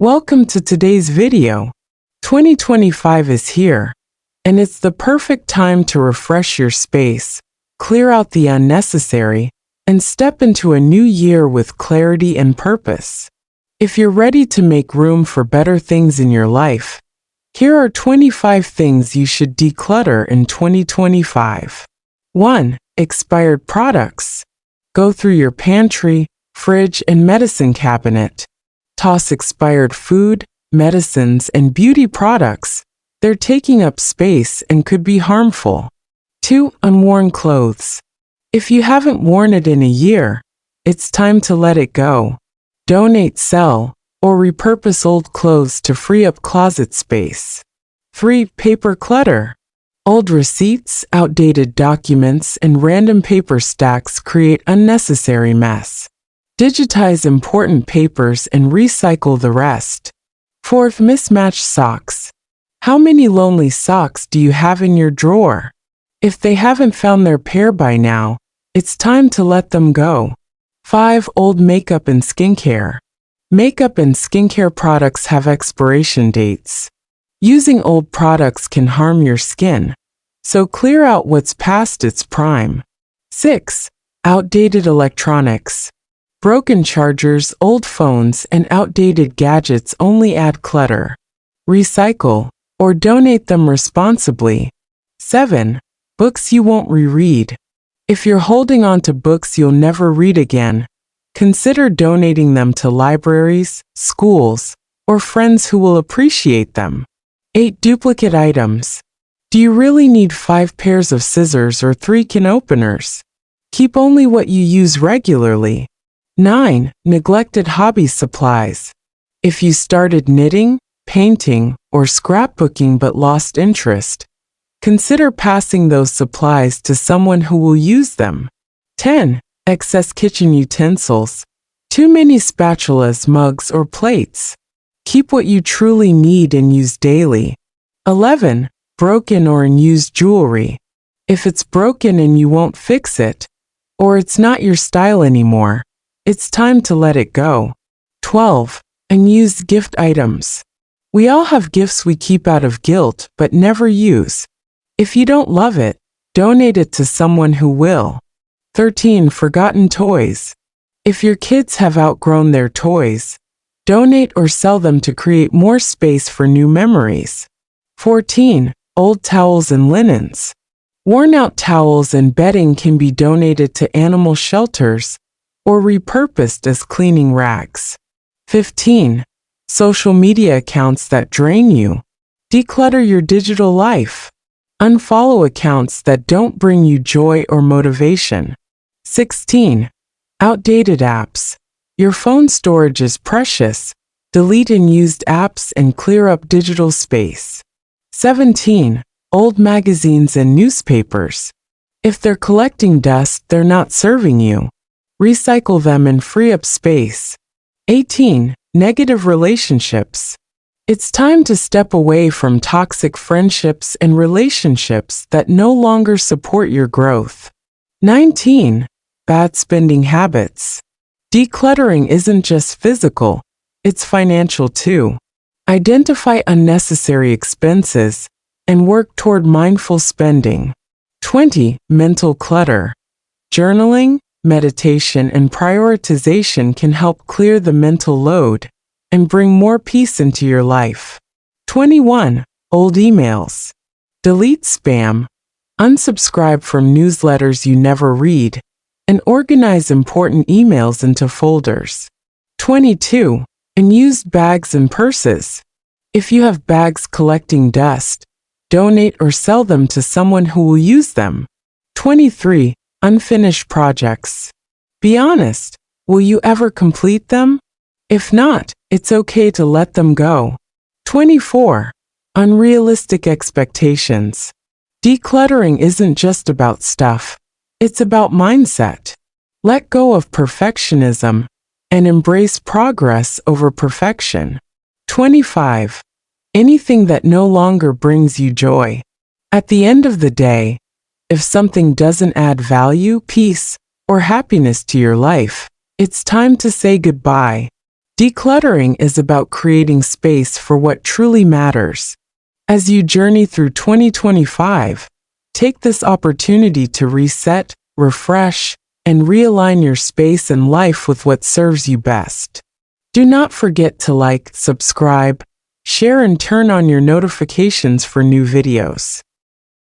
Welcome to today's video. 2025 is here, and it's the perfect time to refresh your space, clear out the unnecessary, and step into a new year with clarity and purpose. If you're ready to make room for better things in your life, here are 25 things you should declutter in 2025. 1. Expired products. Go through your pantry, fridge, and medicine cabinet. Toss expired food, medicines, and beauty products. They're taking up space and could be harmful. 2. Unworn clothes. If you haven't worn it in a year, it's time to let it go. Donate, sell, or repurpose old clothes to free up closet space. 3. Paper clutter. Old receipts, outdated documents, and random paper stacks create unnecessary mess. Digitize important papers and recycle the rest. 4. Mismatched socks. How many lonely socks do you have in your drawer? If they haven't found their pair by now, it's time to let them go. 5. Old makeup and skincare. Makeup and skincare products have expiration dates. Using old products can harm your skin, so clear out what's past its prime. 6. Outdated electronics. Broken chargers, old phones, and outdated gadgets only add clutter. Recycle or donate them responsibly. 7. Books you won't reread. If you're holding on to books you'll never read again, consider donating them to libraries, schools, or friends who will appreciate them. 8. Duplicate items. Do you really need 5 pairs of scissors or 3 can openers? Keep only what you use regularly. 9. Neglected hobby supplies. If you started knitting, painting, or scrapbooking but lost interest, consider passing those supplies to someone who will use them. 10. Excess kitchen utensils. Too many spatulas, mugs, or plates. Keep what you truly need and use daily. 11. Broken or unused jewelry. If it's broken and you won't fix it, or it's not your style anymore, it's time to let it go. 12. Unused gift items. We all have gifts we keep out of guilt but never use. If you don't love it, donate it to someone who will. 13. Forgotten toys. If your kids have outgrown their toys, donate or sell them to create more space for new memories. 14. Old towels and linens. Worn-out towels and bedding can be donated to animal shelters or repurposed as cleaning rags. 15. Social media accounts that drain you. Declutter your digital life. Unfollow accounts that don't bring you joy or motivation. 16. Outdated apps. Your phone storage is precious. Delete unused apps and clear up digital space. 17. Old magazines and newspapers. If they're collecting dust, they're not serving you. Recycle them and free up space. 18. Negative relationships. It's time to step away from toxic friendships and relationships that no longer support your growth. 19. Bad spending habits. Decluttering isn't just physical, it's financial too. Identify unnecessary expenses and work toward mindful spending. 20. Mental clutter. Journaling, meditation, and prioritization can help clear the mental load and bring more peace into your life. 21. Old emails. Delete spam, unsubscribe from newsletters you never read, and organize important emails into folders. 22. Unused bags and purses. If you have bags collecting dust, donate or sell them to someone who will use them. 23. Unfinished projects. Be honest, will you ever complete them? If not, it's okay to let them go. 24. Unrealistic expectations. Decluttering isn't just about stuff, it's about mindset. Let go of perfectionism and embrace progress over perfection. 25. Anything that no longer brings you joy. At the end of the day, if something doesn't add value, peace, or happiness to your life, it's time to say goodbye. Decluttering is about creating space for what truly matters. As you journey through 2025, take this opportunity to reset, refresh, and realign your space and life with what serves you best. Do not forget to like, subscribe, share, and turn on your notifications for new videos.